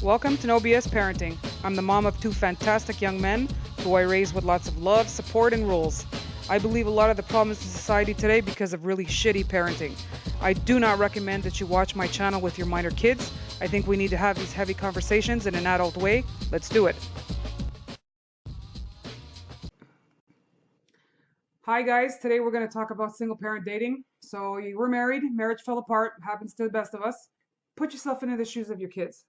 Welcome to No BS Parenting. I'm the mom of two fantastic young men who I raised with lots of love, support, and rules. I believe a lot of the problems in society today because of really shitty parenting. I do not recommend that you watch my channel with your minor kids. I think we need to have these heavy conversations in an adult way. Let's do it. Hi guys, today we're going to talk about single parent dating. So you were married, marriage fell apart, happens to the best of us. Put yourself into the shoes of your kids.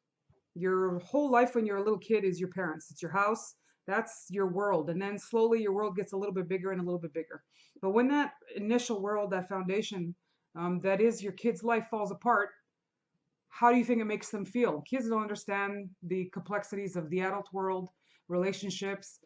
Your whole life when you're a little kid is your parents. It's your house. That's your world. And then slowly your world gets a little bit bigger and a little bit bigger. But when that initial world, that foundation, that is your kid's life falls apart, how do you think it makes them feel? Kids don't understand the complexities of the adult world, relationships.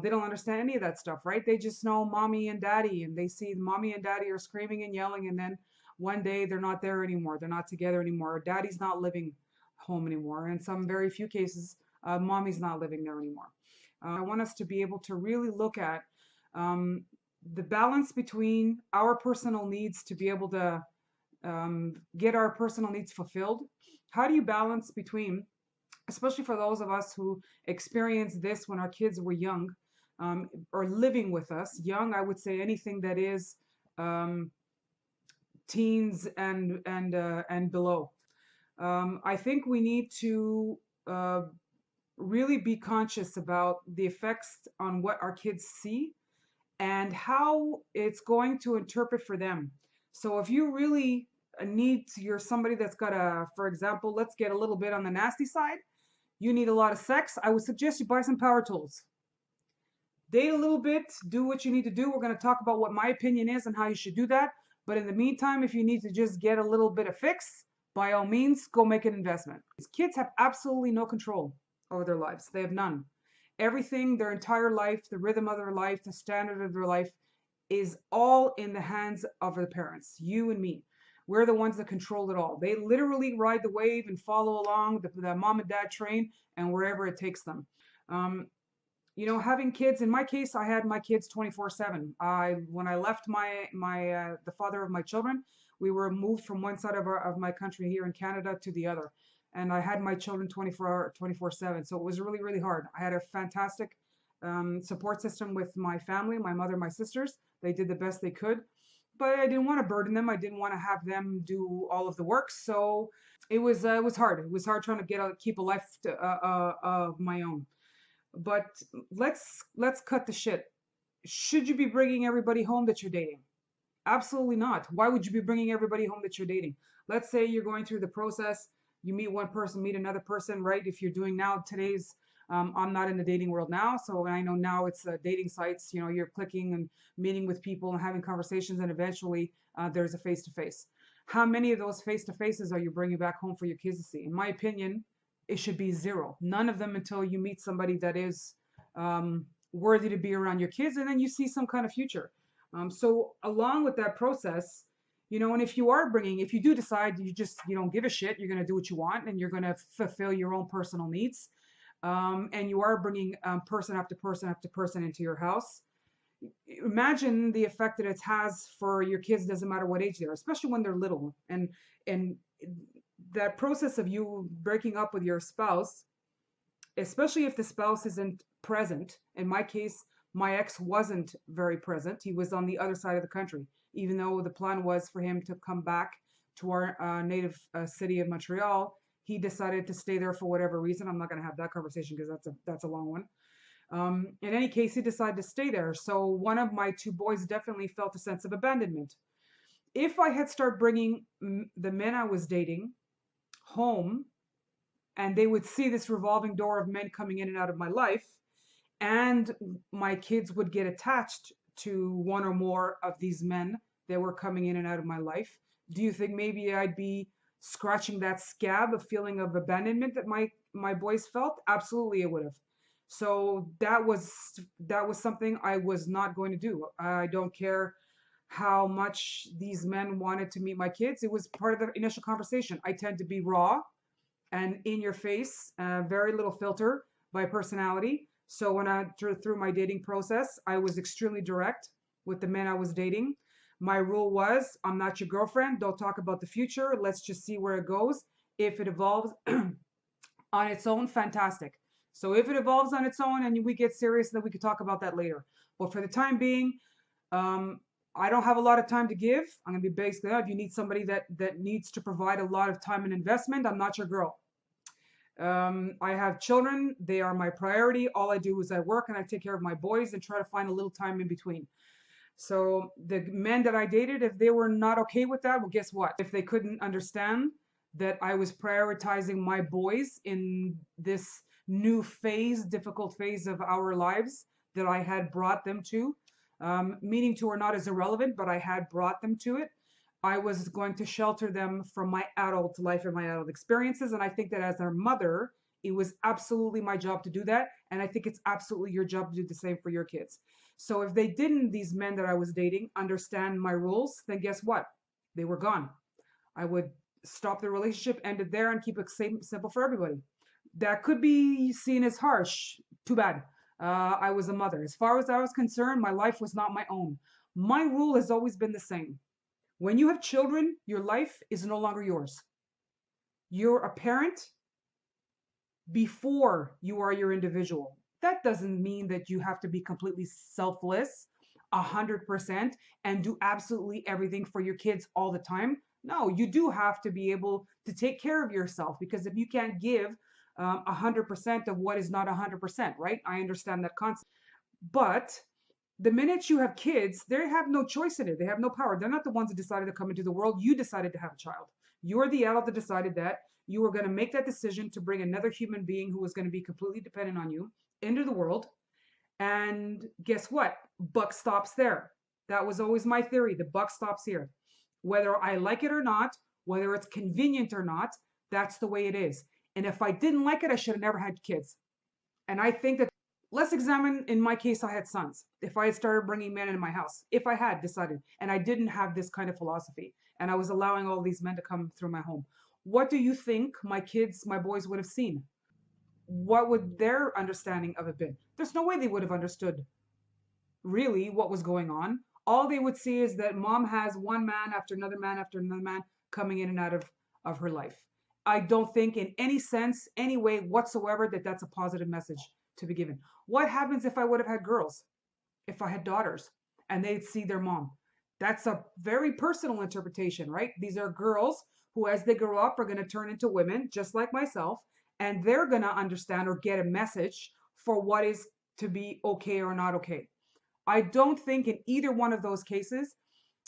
They don't understand any of that stuff, right? They just know mommy and daddy, and they see mommy and daddy are screaming and yelling, and then one day they're not there anymore. They're not together anymore. Daddy's not living home anymore. In some very few cases, mommy's not living there anymore. I want us to be able to really look at um, the balance between our personal needs to be able to get our personal needs fulfilled. How do you balance between, especially for those of us who experienced this when our kids were young, or living with us, young, I would say anything that is um, teens and below. I think we need to really be conscious about the effects on what our kids see and how it's going to interpret for them. So if you really you're somebody that's got a, for example, let's get a little bit on the nasty side. You need a lot of sex. I would suggest you buy some power tools. Date a little bit, do what you need to do. We're going to talk about what my opinion is and how you should do that. But in the meantime, if you need to just get a little bit of fix, by all means, go make an investment. Kids have absolutely no control over their lives. They have none. Everything, their entire life, the rhythm of their life, the standard of their life is all in the hands of the parents, you and me. We're the ones that control it all. They literally ride the wave and follow along the mom and dad train and wherever it takes them. Um, having kids, in my case, I had my kids 24/7. When I left the father of my children, we were moved from one side of my country here in Canada to the other. And I had my children 24/7. So it was really, really hard. I had a fantastic support system with my family, my mother, my sisters. They did the best they could, but I didn't want to burden them. I didn't want to have them do all of the work. So it was hard. It was hard trying to keep a life of my own. But let's cut the shit. Should you be bringing everybody home that you're dating? Absolutely not. Why would you be bringing everybody home that you're dating? Let's say you're going through the process, you meet one person, meet another person, right? If you're doing now today's, I'm not in the dating world now, so I know now it's dating sites. You're clicking and meeting with people and having conversations, and eventually there's a face to face. How many of those face to faces are you bringing back home for your kids to see? In my opinion, it should be zero. None of them until you meet somebody that is worthy to be around your kids, and then you see some kind of future. So along with that process, and if you do decide you don't give a shit, you're going to do what you want and you're going to fulfill your own personal needs, and you are bringing person after person after person into your house, imagine the effect that it has for your kids, doesn't matter what age they are, especially when they're little. And that process of you breaking up with your spouse, especially if the spouse isn't present. In my case, my ex wasn't very present. He was on the other side of the country, even though the plan was for him to come back to our native city of Montreal. He decided to stay there for whatever reason. I'm not going to have that conversation because that's a long one. In any case, he decided to stay there. So one of my two boys definitely felt a sense of abandonment. If I had started bringing the men I was dating home, and they would see this revolving door of men coming in and out of my life, and my kids would get attached to one or more of these men that were coming in and out of my life, do you think maybe I'd be scratching that scab of feeling of abandonment that my boys felt? Absolutely, it would have. So that was something I was not going to do. I don't care how much these men wanted to meet my kids. It was part of the initial conversation. I tend to be raw and in your face, very little filter by personality. So when I through my dating process, I was extremely direct with the men I was dating. My rule was, I'm not your girlfriend. Don't talk about the future. Let's just see where it goes. If it evolves, On its own, fantastic. So if it evolves on its own and we get serious, then we could talk about that later. But for the time being, um, I don't have a lot of time to give. I'm gonna be basically if you need somebody that needs to provide a lot of time and investment, I'm not your girl. I have children. They are my priority. All I do is I work and I take care of my boys and try to find a little time in between. So the men that I dated, if they were not okay with that, well, guess what? If they couldn't understand that I was prioritizing my boys in this new phase, difficult phase of our lives that I had brought them to, meaning to or not is irrelevant, but I had brought them to it. I was going to shelter them from my adult life and my adult experiences. And I think that as their mother, it was absolutely my job to do that. And I think it's absolutely your job to do the same for your kids. So if they didn't, these men that I was dating, understand my rules, then guess what? They were gone. I would stop the relationship, end it there, and keep it simple for everybody. That could be seen as harsh. Too bad. I was a mother. As far as I was concerned, my life was not my own. My rule has always been the same. When you have children, your life is no longer yours. You're a parent before you are your individual. That doesn't mean that you have to be completely selfless 100% and do absolutely everything for your kids all the time. No, you do have to be able to take care of yourself, because if you can't give 100% of what is not 100%, right? I understand that concept. But the minute you have kids, they have no choice in it. They have no power. They're not the ones that decided to come into the world. You decided to have a child. You're the adult that decided that you were going to make that decision to bring another human being who was going to be completely dependent on you into the world. And guess what? Buck stops there. That was always my theory. The buck stops here. Whether I like it or not, whether it's convenient or not, that's the way it is. And if I didn't like it, I should have never had kids. And I think that, let's examine, in my case, I had sons. If I had started bringing men into my house, if I had decided, and I didn't have this kind of philosophy, and I was allowing all these men to come through my home, what do you think my kids, my boys would have seen? What would their understanding of it been? There's no way they would have understood really what was going on. All they would see is that mom has one man after another man after another man coming in and out of her life. I don't think in any sense, any way whatsoever, that that's a positive message to be given. What happens if I would have had girls? If I had daughters and they'd see their mom? That's a very personal interpretation, right? These are girls who, as they grow up, are going to turn into women, just like myself, and they're going to understand or get a message for what is to be okay or not okay. I don't think in either one of those cases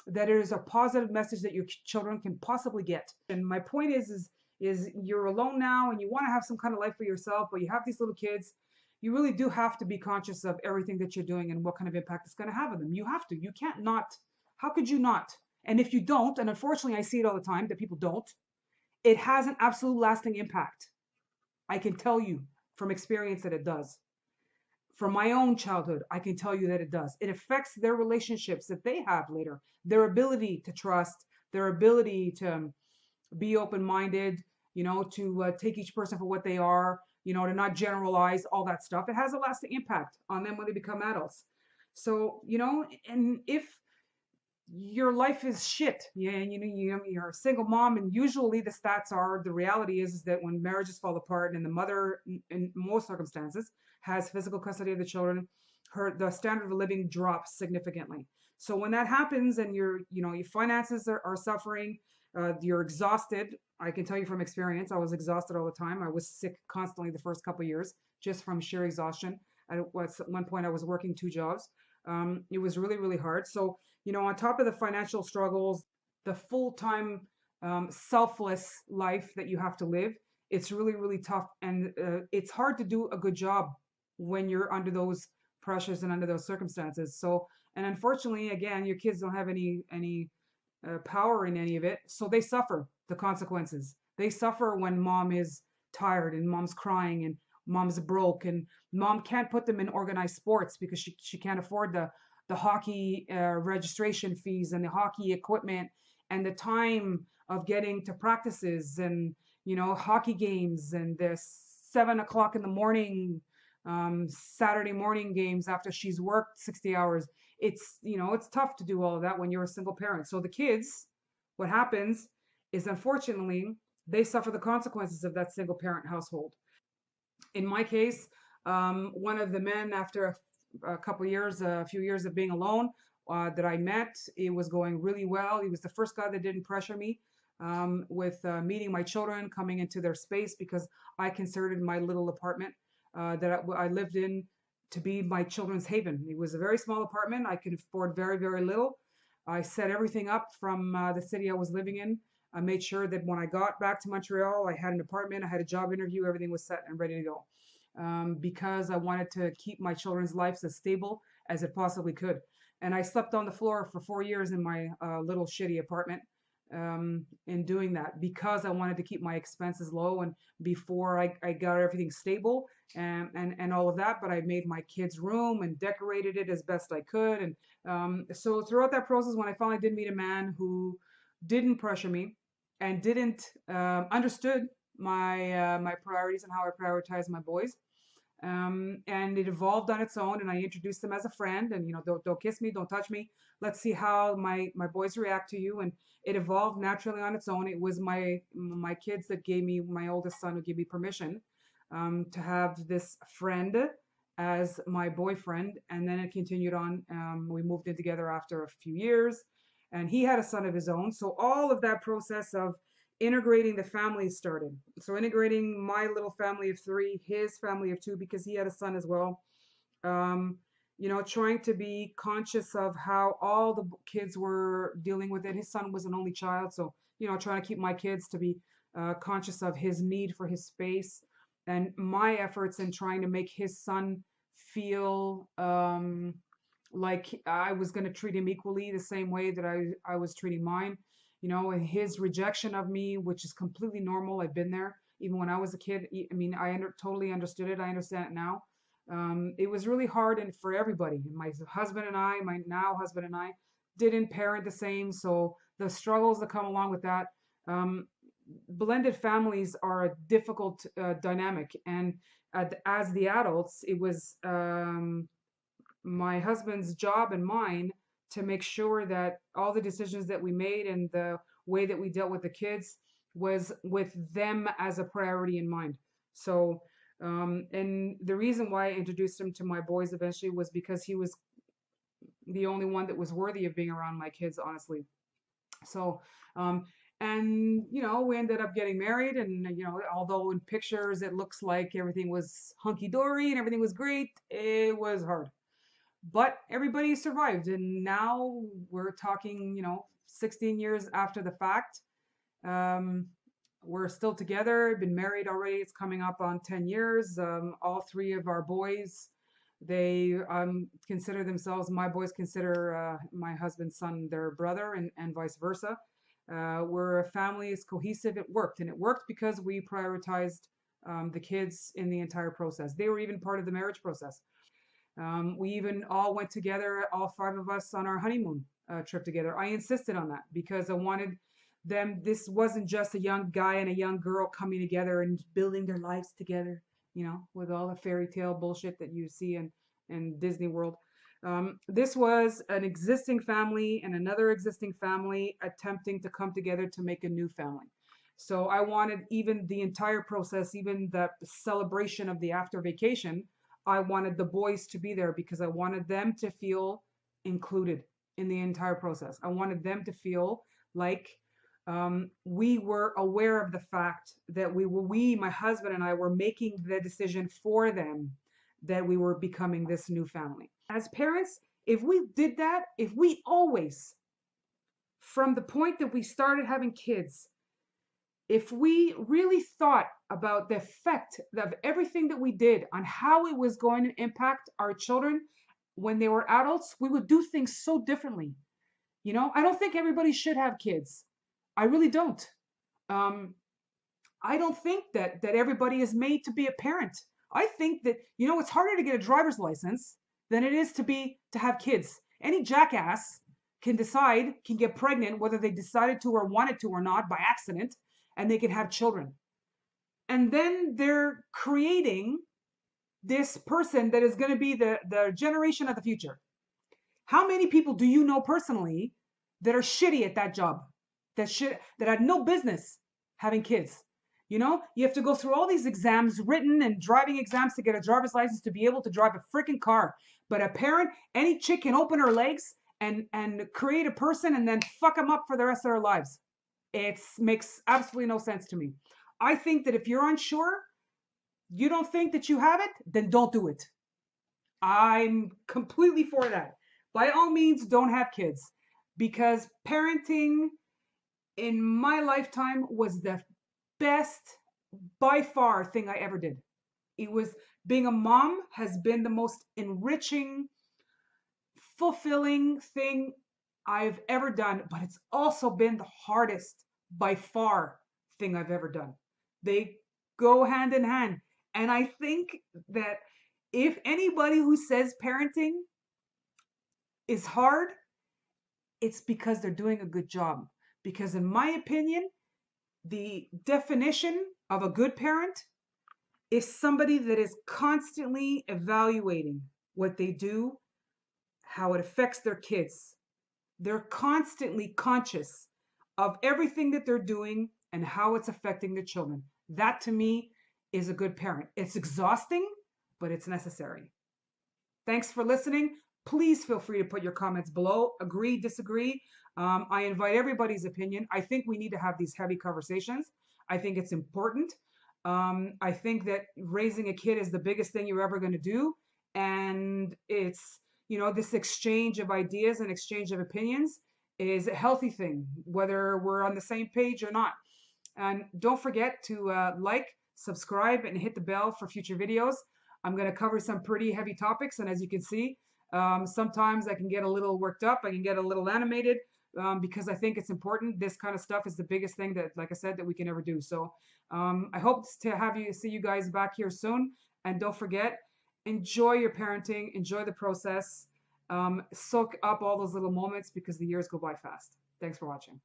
that it is a positive message that your children can possibly get. And my point is you're alone now and you want to have some kind of life for yourself, but you have these little kids. You really do have to be conscious of everything that you're doing and what kind of impact it's going to have on them. You have to. You can't not. How could you not? And if you don't, and unfortunately I see it all the time that people don't, it has an absolute lasting impact. I can tell you from experience that it does. From my own childhood, I can tell you that it does. It affects their relationships that they have later, their ability to trust, their ability to be open-minded, to take each person for what they are, to not generalize, all that stuff. It has a lasting impact on them when they become adults. So, and if your life is shit, yeah, and you're a single mom, and usually the stats are, the reality is that when marriages fall apart and the mother, in most circumstances, has physical custody of the children, the standard of living drops significantly. So when that happens and your finances are suffering, you're exhausted. I can tell you from experience, I was exhausted all the time. I was sick constantly the first couple of years just from sheer exhaustion. At one point I was working 2 jobs. It was really, really hard. So, on top of the financial struggles, the full-time selfless life that you have to live, it's really, really tough. And it's hard to do a good job when you're under those pressures and under those circumstances. So, and unfortunately, again, your kids don't have any power in any of it. So they suffer the consequences. They suffer when mom is tired and mom's crying and mom's broke and mom can't put them in organized sports because she can't afford the hockey registration fees and the hockey equipment and the time of getting to practices and hockey games and the 7 o'clock in the morning Saturday morning games after she's worked 60 hours. It's tough to do all of that when you're a single parent. So the kids, what happens is, unfortunately, they suffer the consequences of that single parent household. In my case, one of the men, after a couple years, a few years of being alone, that I met, it was going really well. He was the first guy that didn't pressure me with meeting my children, coming into their space, because I considered my little apartment that I lived in to be my children's haven. It was a very small apartment. I could afford very, very little. I set everything up from the city I was living in. I made sure that when I got back to Montreal, I had an apartment, I had a job interview, everything was set and ready to go. Because I wanted to keep my children's lives as stable as it possibly could. And I slept on the floor for 4 years in my little shitty apartment in doing that, because I wanted to keep my expenses low, and before I got everything stable and all of that. But I made my kids' room and decorated it as best I could. And so throughout that process, when I finally did meet a man who didn't pressure me and didn't understood my priorities and how I prioritize my boys, and it evolved on its own, and I introduced them as a friend, and don't kiss me, don't touch me, let's see how my boys react to you. And it evolved naturally on its own. It was my kids that gave me, my oldest son, who gave me permission to have this friend as my boyfriend. And then it continued on. We moved in together after a few years, and he had a son of his own. So all of that process of integrating the families started. So integrating my little family of three, his family of two, because he had a son as well. Um, Trying to be conscious of how all the kids were dealing with it. His son was an only child, so trying to keep my kids to be conscious of his need for his space, and my efforts in trying to make his son feel like I was going to treat him equally the same way that I was treating mine. And his rejection of me, which is completely normal. I've been there even when I was a kid. I mean, totally understood it. I understand it now. It was really hard, and for everybody. My husband and I, my now husband and I, didn't parent the same, so the struggles that come along with that. Blended families are a difficult dynamic, and as the adults, it was my husband's job and mine to make sure that all the decisions that we made and the way that we dealt with the kids was with them as a priority in mind. So, and the reason why I introduced him to my boys eventually was because he was the only one that was worthy of being around my kids, honestly. So, and we ended up getting married, and although in pictures it looks like everything was hunky dory and everything was great, it was hard. But everybody survived, and now we're talking 16 years after the fact. um, we're still together, been married already, it's coming up on 10 years. All three of our boys, they consider themselves, my boys consider my husband's son their brother, and vice versa. We're a family, is cohesive. It worked, and it worked because we prioritized the kids in the entire process. They were even part of the marriage process. We even all went together, all five of us, on our honeymoon trip together. I insisted on that because I wanted them, this wasn't just a young guy and a young girl coming together and building their lives together, with all the fairy tale bullshit that you see in Disney World. This was an existing family and another existing family attempting to come together to make a new family. So I wanted, even the entire process, even the celebration of the after vacation, I wanted the boys to be there because I wanted them to feel included in the entire process. I wanted them to feel like we were aware of the fact that my husband and I, were making the decision for them, that we were becoming this new family. As parents, if we did that, if we always, from the point that we started having kids, if we really thought about the effect of everything that we did on how it was going to impact our children when they were adults, we would do things so differently. I don't think everybody should have kids. I really don't. I don't think that everybody is made to be a parent. I think that, it's harder to get a driver's license than it is to have kids. Any jackass can get pregnant, whether they decided to or wanted to or not, by accident, and they can have children. And then they're creating this person that is going to be the generation of the future. How many people do you know personally that are shitty at that job, that had no business having kids? You know, you have to go through all these exams, written and driving exams to get a driver's license to be able to drive a freaking car. But a parent, any chick can open her legs and create a person and then fuck them up for the rest of their lives. It makes absolutely no sense to me. I think that if you're unsure, you don't think that you have it, then don't do it. I'm completely for that. By all means, don't have kids because parenting in my lifetime was the best by far thing I ever did. It was being a mom has been the most enriching, fulfilling thing I've ever done, but it's also been the hardest by far thing I've ever done. They go hand in hand. And I think that if anybody who says parenting is hard, it's because they're doing a good job. Because, in my opinion, the definition of a good parent is somebody that is constantly evaluating what they do, how it affects their kids. They're constantly conscious of everything that they're doing and how it's affecting the children. That to me is a good parent. It's exhausting, but it's necessary. Thanks for listening. Please feel free to put your comments below. Agree, disagree. I invite everybody's opinion. I think we need to have these heavy conversations. I think it's important. I think that raising a kid is the biggest thing you're ever going to do. And it's, you know, this exchange of ideas and exchange of opinions is a healthy thing, whether we're on the same page or not. And don't forget to like, subscribe, and hit the bell for future videos. I'm going to cover some pretty heavy topics. And as you can see, sometimes I can get a little worked up. I can get a little animated because I think it's important. This kind of stuff is the biggest thing that, like I said, that we can ever do. So I hope to see you guys back here soon. And don't forget, enjoy your parenting, enjoy the process, soak up all those little moments because the years go by fast. Thanks for watching.